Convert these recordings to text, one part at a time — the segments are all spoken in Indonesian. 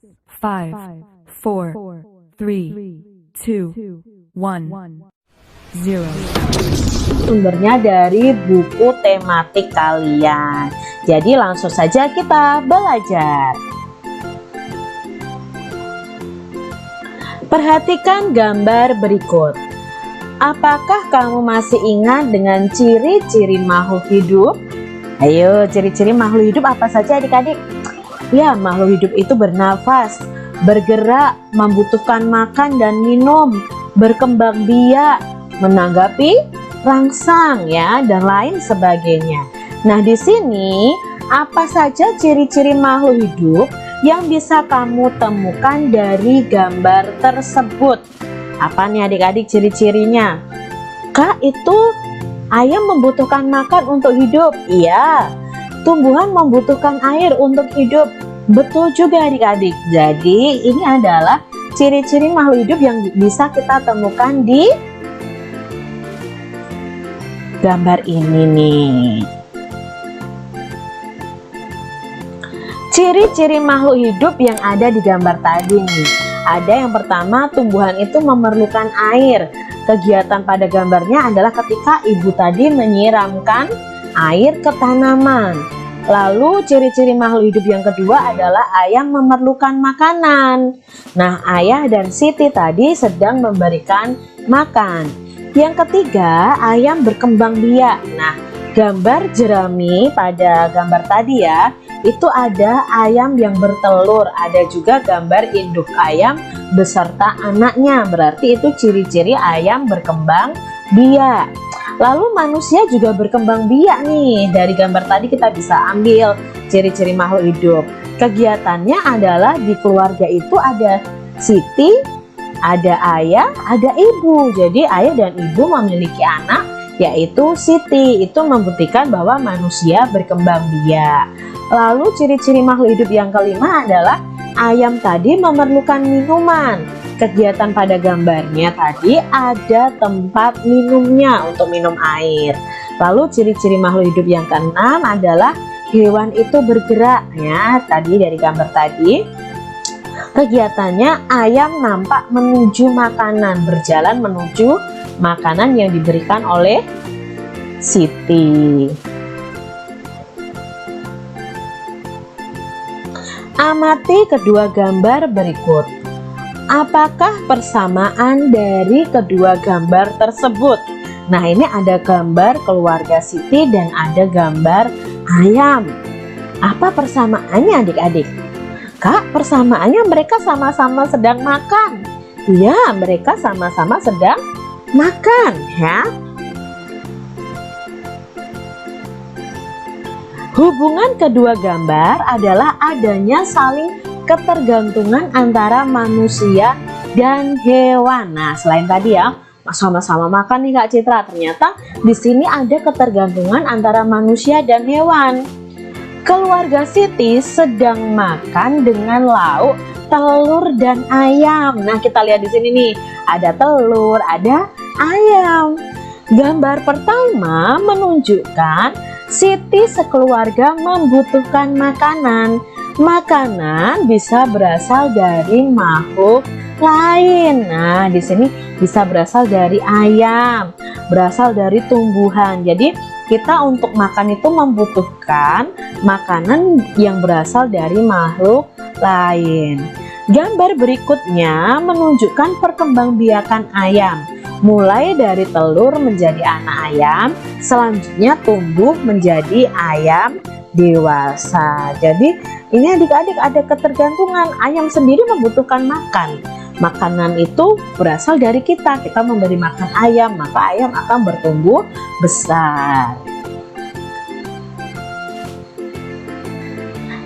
5, 4, 3, 2, 1, 0. Sumbernya dari buku tematik kalian. Jadi langsung saja kita belajar. Perhatikan gambar berikut. Apakah kamu masih ingat dengan ciri-ciri makhluk hidup? Ayo, ciri-ciri makhluk hidup apa saja adik-adik? Ya, makhluk hidup itu bernafas, bergerak, membutuhkan makan dan minum, berkembang biak, menanggapi rangsang ya, dan lain sebagainya. Nah, di sini apa saja ciri-ciri makhluk hidup yang bisa kamu temukan dari gambar tersebut? Apa nih adik-adik ciri-cirinya? Kak, itu ayam membutuhkan makan untuk hidup. Iya. Tumbuhan membutuhkan air untuk hidup. Betul juga adik-adik. Jadi ini adalah ciri-ciri makhluk hidup yang bisa kita temukan di gambar ini nih. Ciri-ciri makhluk hidup yang ada di gambar tadi nih. Ada yang pertama, tumbuhan itu memerlukan air. Kegiatan pada gambarnya adalah ketika ibu tadi menyiramkan air ke tanaman. Lalu ciri-ciri makhluk hidup yang kedua adalah ayam memerlukan makanan. Nah, ayah dan Siti tadi sedang memberikan makan. Yang ketiga, ayam berkembang biak. Nah, gambar jerami pada gambar tadi ya, itu ada ayam yang bertelur, ada juga gambar induk ayam beserta anaknya, berarti itu ciri-ciri ayam berkembang biak. Lalu manusia juga berkembang biak nih. Dari gambar tadi kita bisa ambil ciri-ciri makhluk hidup. Kegiatannya adalah di keluarga itu ada Siti, ada ayah, ada ibu. Jadi ayah dan ibu memiliki anak yaitu Siti. Itu membuktikan bahwa manusia berkembang biak. Lalu ciri-ciri makhluk hidup yang kelima adalah ayam tadi memerlukan minuman. Kegiatan pada gambarnya tadi ada tempat minumnya untuk minum air. Lalu ciri-ciri makhluk hidup yang keenam adalah hewan itu bergerak ya. Tadi dari gambar tadi kegiatannya ayam nampak menuju makanan, berjalan menuju makanan yang diberikan oleh Siti. Amati kedua gambar berikut. Apakah persamaan dari kedua gambar tersebut? Nah, ini ada gambar keluarga Siti dan ada gambar ayam. Apa persamaannya adik-adik? Kak, persamaannya mereka sama-sama sedang makan. Iya, mereka sama-sama sedang makan ya. Hubungan kedua gambar adalah adanya saling ketergantungan antara manusia dan hewan. Nah, selain tadi ya, sama-sama makan nih Kak Citra, ternyata di sini ada ketergantungan antara manusia dan hewan. Keluarga Siti sedang makan dengan lauk telur dan ayam. Nah, kita lihat di sini nih, ada telur, ada ayam. Gambar pertama menunjukkan Siti sekeluarga membutuhkan makanan. Makanan bisa berasal dari makhluk lain. Nah, di sini bisa berasal dari ayam, berasal dari tumbuhan. Jadi, kita untuk makan itu membutuhkan makanan yang berasal dari makhluk lain. Gambar berikutnya menunjukkan perkembangbiakan ayam. Mulai dari telur menjadi anak ayam, selanjutnya tumbuh menjadi ayam dewasa. Jadi ini adik-adik ada ketergantungan. Ayam sendiri membutuhkan makan. Makanan itu berasal dari kita. Kita memberi makan ayam, maka ayam akan bertumbuh besar.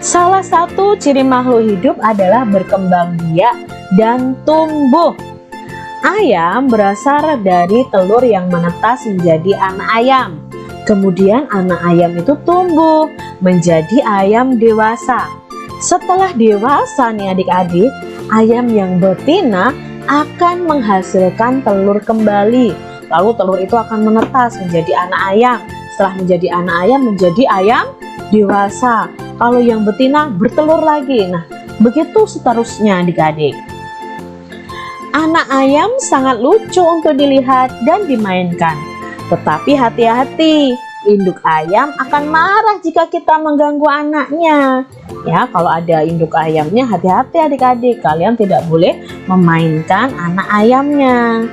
Salah satu ciri makhluk hidup adalah berkembang biak dan tumbuh. Ayam berasal dari telur yang menetas menjadi anak ayam. Kemudian anak ayam itu tumbuh menjadi ayam dewasa. Setelah dewasa nih adik-adik, ayam yang betina akan menghasilkan telur kembali. Lalu telur itu akan menetas menjadi anak ayam. Setelah menjadi anak ayam menjadi ayam dewasa. Kalau yang betina bertelur lagi. Nah, Begitu seterusnya adik-adik. Anak ayam sangat lucu untuk dilihat dan dimainkan. Tetapi hati-hati, induk ayam akan marah jika kita mengganggu anaknya. Ya, kalau ada induk ayamnya, hati-hati adik-adik, kalian tidak boleh memainkan anak ayamnya.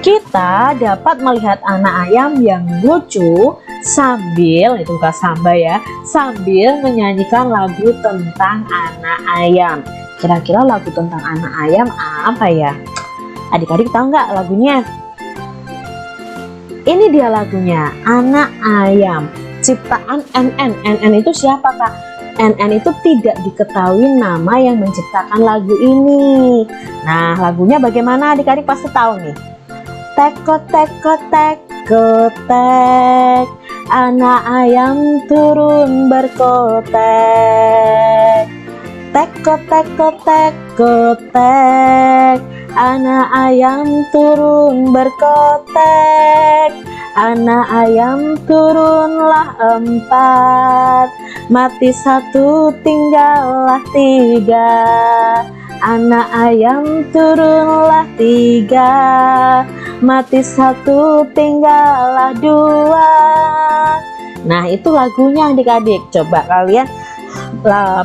Kita dapat melihat anak ayam yang lucu sambil, itu bukan sambil ya, sambil menyanyikan lagu tentang anak ayam. Kira-kira lagu tentang anak ayam apa ya? Adik-adik tahu nggak lagunya? Ini dia lagunya, Anak Ayam, ciptaan NN. NN itu siapa kak? NN itu tidak diketahui nama yang menciptakan lagu ini. Nah, lagunya bagaimana adik-adik pasti tahu nih. Teko teko teko tek, anak ayam turun berkotek. Teko teko teko tek, anak ayam turun berkotek. Anak ayam turunlah 4, mati 1 tinggallah 3. Anak ayam turunlah 3, mati 1 tinggallah 2. Nah, itu lagunya adik-adik. Coba kalian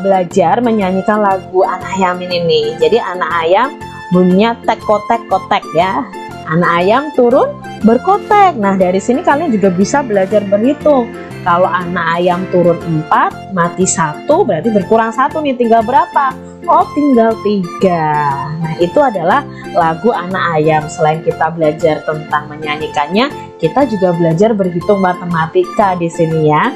belajar menyanyikan lagu anak ayam ini nih. Jadi anak ayam bunyinya tek kotek kotek ya. Anak ayam turun berkotek. Nah, dari sini kalian juga bisa belajar berhitung. Kalau anak ayam turun 4, mati 1, berarti berkurang 1 nih, tinggal berapa? Oh, tinggal 3. Nah, itu adalah lagu anak ayam. Selain kita belajar tentang menyanyikannya, kita juga belajar berhitung matematika di sini ya.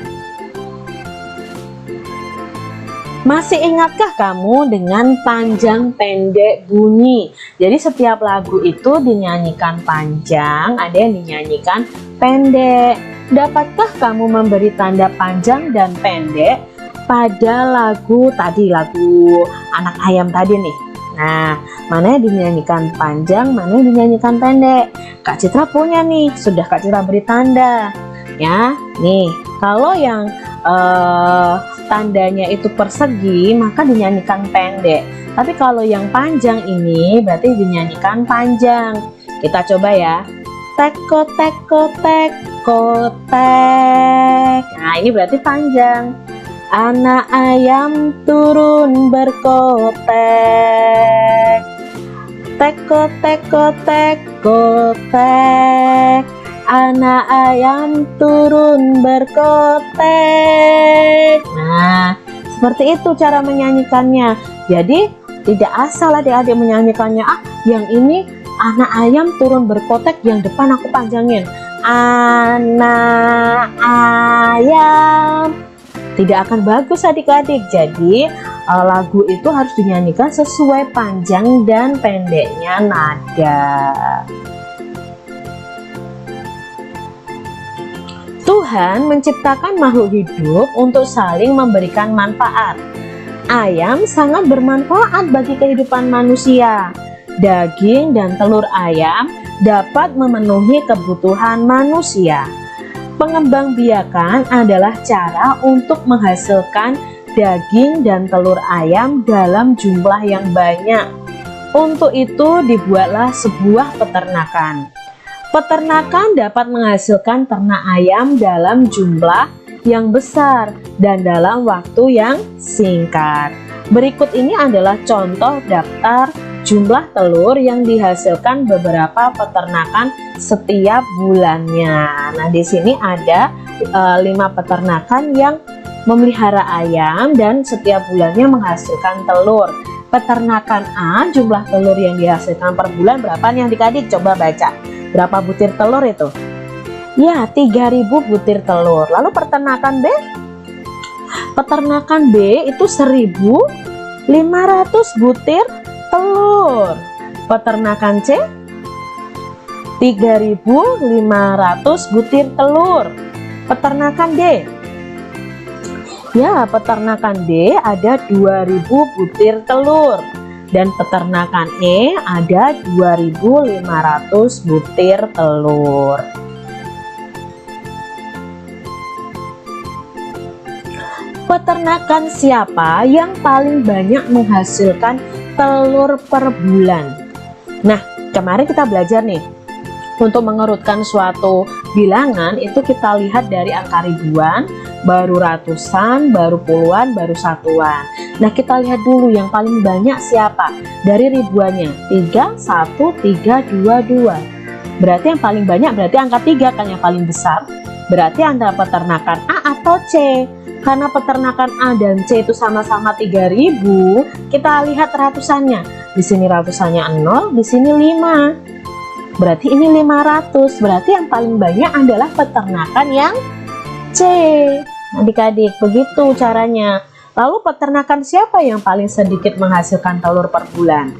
Masih ingatkah kamu dengan panjang pendek bunyi? Jadi setiap lagu itu dinyanyikan panjang, ada yang dinyanyikan pendek. Dapatkah kamu memberi tanda panjang dan pendek pada lagu tadi, lagu anak ayam tadi nih? Nah, mana yang dinyanyikan panjang, mana yang dinyanyikan pendek? Kak Citra punya nih, sudah Kak Citra beri tanda. Ya, nih, kalau yang tandanya itu persegi, maka dinyanyikan pendek. Tapi kalau yang panjang ini berarti dinyanyikan panjang. Kita coba ya. Teko teko teko tek. Nah, ini berarti panjang. Anak ayam turun berkotek. Teko teko teko tek. Anak ayam turun berkotek. Nah, seperti itu cara menyanyikannya. Jadi tidak asal adik-adik menyanyikannya. Yang ini anak ayam turun berkotek, yang depan aku panjangin. Anak ayam. Tidak akan bagus adik-adik. Jadi lagu itu harus dinyanyikan sesuai panjang dan pendeknya nada. Tuhan menciptakan makhluk hidup untuk saling memberikan manfaat. Ayam sangat bermanfaat bagi kehidupan manusia. Daging dan telur ayam dapat memenuhi kebutuhan manusia. Pengembangbiakan adalah cara untuk menghasilkan daging dan telur ayam dalam jumlah yang banyak. Untuk itu dibuatlah sebuah peternakan. Peternakan dapat menghasilkan ternak ayam dalam jumlah yang besar dan dalam waktu yang singkat. Berikut ini adalah contoh daftar jumlah telur yang dihasilkan beberapa peternakan setiap bulannya. Nah, di sini ada 5 peternakan yang memelihara ayam dan setiap bulannya menghasilkan telur. Peternakan A, jumlah telur yang dihasilkan per bulan berapa nih adik-adik? Coba baca. Berapa butir telur itu? Ya, 3000 butir telur. Lalu peternakan B? Peternakan B itu 1500 butir telur. Peternakan C? 3500 butir telur. Peternakan D? Ya, peternakan D ada 2000 butir telur. Dan peternakan E ada 2500 butir telur. peternakan siapa yang paling banyak menghasilkan telur per bulan? Nah, kemarin kita belajar nih, untuk mengerutkan suatu bilangan itu kita lihat dari angka ribuan, baru ratusan, baru puluhan, baru satuan. Nah, kita lihat dulu yang paling banyak siapa dari ribuannya. 3, 1, 3, 2, 2. Berarti yang paling banyak berarti angka 3 kan yang paling besar. Berarti antara peternakan A atau C. Karena peternakan A dan C itu sama-sama 3000, kita lihat ratusannya. Di sini ratusannya 0, di sini 5. Berarti ini 500. Berarti yang paling banyak adalah peternakan yang C. Adik-adik, begitu caranya. Lalu peternakan siapa yang paling sedikit menghasilkan telur per bulan?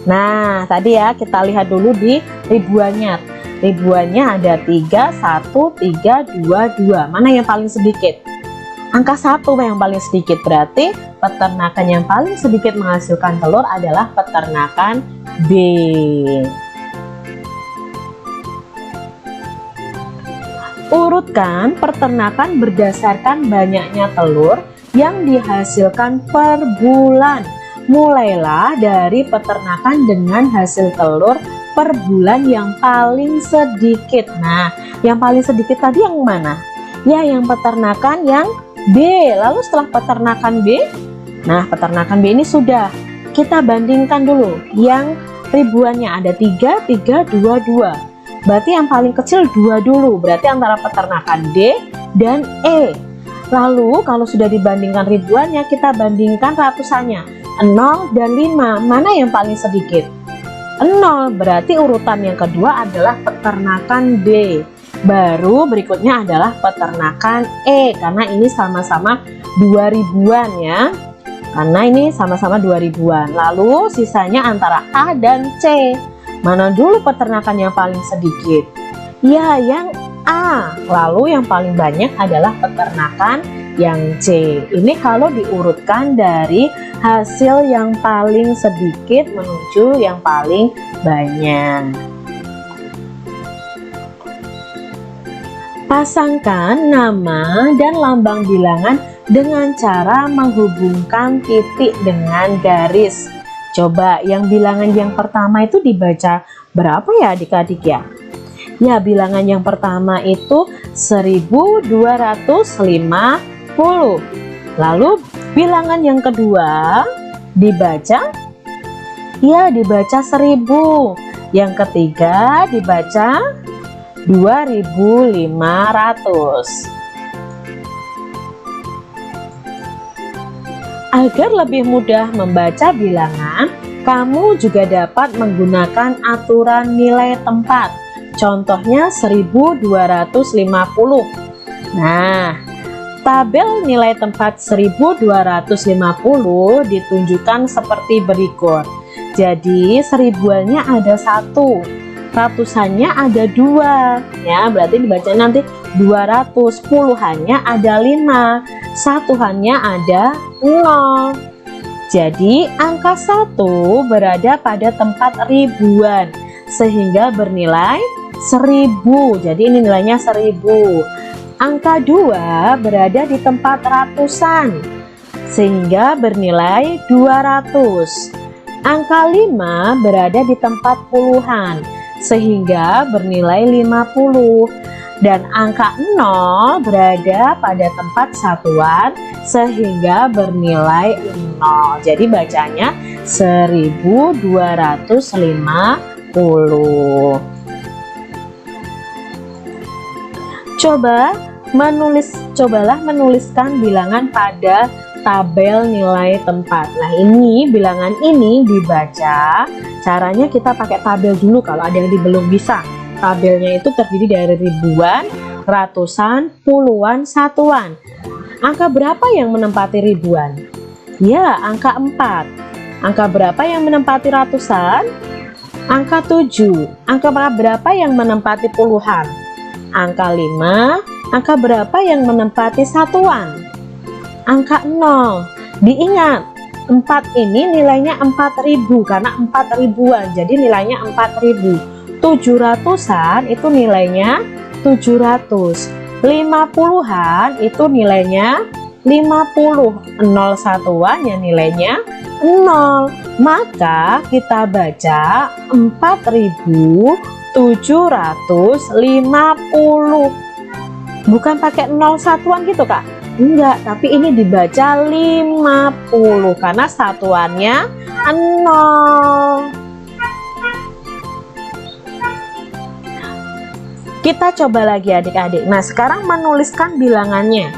Nah, tadi ya kita lihat dulu di ribuannya. Ribuannya ada 3, 1, 3, 2, 2. Mana yang paling sedikit? Angka 1 yang paling sedikit, berarti peternakan yang paling sedikit menghasilkan telur adalah peternakan B. Urutkan peternakan berdasarkan banyaknya telur yang dihasilkan per bulan. Mulailah dari peternakan dengan hasil telur per bulan yang paling sedikit. Nah, yang paling sedikit tadi yang mana? Ya, yang peternakan yang B. Lalu setelah peternakan B, nah peternakan B ini sudah kita bandingkan dulu. Yang ribuannya ada 3, 3, 2, 2. Berarti yang paling kecil 2 dulu. Berarti antara peternakan D dan E. Lalu kalau sudah dibandingkan ribuannya, kita bandingkan ratusannya. 0 dan 5. Mana yang paling sedikit? 0. Berarti urutan yang kedua adalah peternakan D. Baru berikutnya adalah peternakan E, karena ini sama-sama 2000-an ya. Karena ini sama-sama 2000-an. Lalu sisanya antara A dan C. Mana dulu peternakan yang paling sedikit? Ya, yang A. Lalu yang paling banyak adalah peternakan yang C. Ini kalau diurutkan dari hasil yang paling sedikit menuju yang paling banyak. Pasangkan nama dan lambang bilangan dengan cara menghubungkan titik dengan garis. Coba yang bilangan yang pertama itu dibaca berapa ya adik-adik ya? Ya, bilangan yang pertama itu 1250. Lalu bilangan yang kedua dibaca? Ya, dibaca 1000. Yang ketiga dibaca 2500. Agar lebih mudah membaca bilangan, kamu juga dapat menggunakan aturan nilai tempat. Contohnya 1250. Nah, tabel nilai tempat 1250 ditunjukkan seperti berikut. Jadi seribuannya ada 1, ratusannya ada 2 ya, berarti dibaca nanti 200. Puluhannya ada 5, satuannya ada 0. Jadi angka 1 berada pada tempat ribuan sehingga bernilai 1000. Jadi ini nilainya 1000. Angka 2 berada di tempat ratusan sehingga bernilai 200. Angka 5 berada di tempat puluhan sehingga bernilai 50, dan angka 0 berada pada tempat satuan sehingga bernilai 0. Jadi bacanya 1250. Cobalah menuliskan bilangan pada tabel nilai tempat. Nah, ini bilangan ini dibaca, caranya kita pakai tabel dulu kalau ada yang belum bisa. Tabelnya itu terdiri dari ribuan, ratusan, puluhan, satuan. Angka berapa yang menempati ribuan? Ya, angka 4. Angka berapa yang menempati ratusan? Angka 7. Angka berapa yang menempati puluhan? Angka 5. Angka berapa yang menempati satuan? Angka 0. Diingat, 4 ini nilainya 4000 karena 4 ribuan, jadi nilainya 4000. 700-an itu nilainya 700. 50-an itu nilainya 50. 0 satuan ya nilainya 0. Maka kita baca 4750. Bukan pakai 0 satuan gitu Kak. Enggak, tapi ini dibaca 50 karena satuannya 0. Kita coba lagi adik-adik. Nah, sekarang menuliskan bilangannya.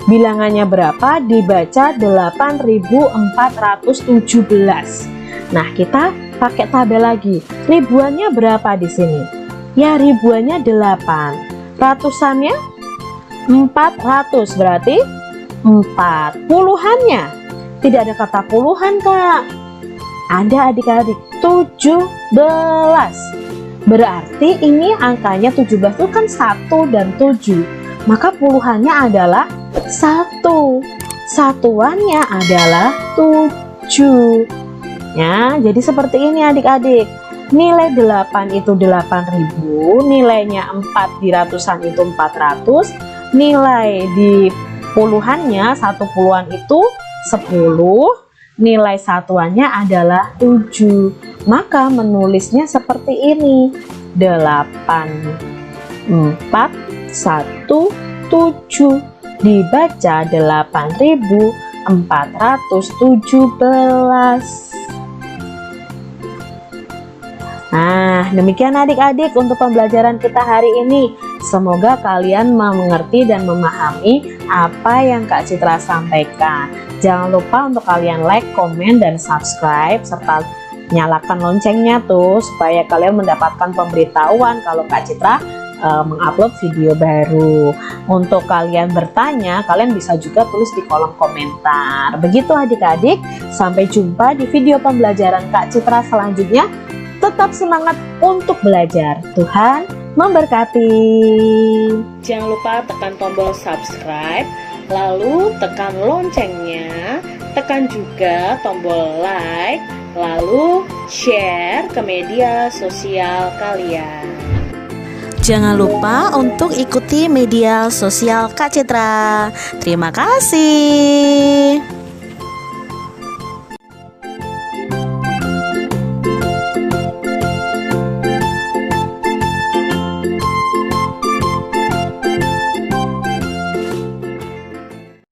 Bilangannya berapa? Dibaca 8417. Nah, kita pakai tabel lagi. Ribuannya berapa di sini? Ya, ribuannya 8. Ratusannya 400, berarti 4. Puluhannya tidak ada kata puluhan, Kak. Ada adik-adik, 17. Berarti ini angkanya 17 itu kan 1 dan 7. Maka puluhannya adalah 1. Satuannya adalah 7. Ya, jadi seperti ini adik-adik. Nilai 8 itu 8.000, nilainya 4 di ratusan itu 400, nilai di puluhannya, satu puluhan itu 10, nilai satuannya adalah 7. Maka menulisnya seperti ini, 8417, dibaca 8417. Nah, demikian adik-adik untuk pembelajaran kita hari ini. Semoga kalian mengerti dan memahami apa yang Kak Citra sampaikan. Jangan lupa untuk kalian like, komen, dan subscribe, serta nyalakan loncengnya tuh supaya kalian mendapatkan pemberitahuan kalau Kak Citra mengupload video baru. Untuk kalian bertanya, kalian bisa juga tulis di kolom komentar. Begitu adik-adik, sampai jumpa di video pembelajaran Kak Citra selanjutnya. Tetap semangat untuk belajar. Tuhan memberkati. Jangan lupa tekan tombol subscribe, lalu tekan loncengnya, tekan juga tombol like, lalu share ke media sosial kalian. Jangan lupa untuk ikuti media sosial Kak Citra. Terima kasih.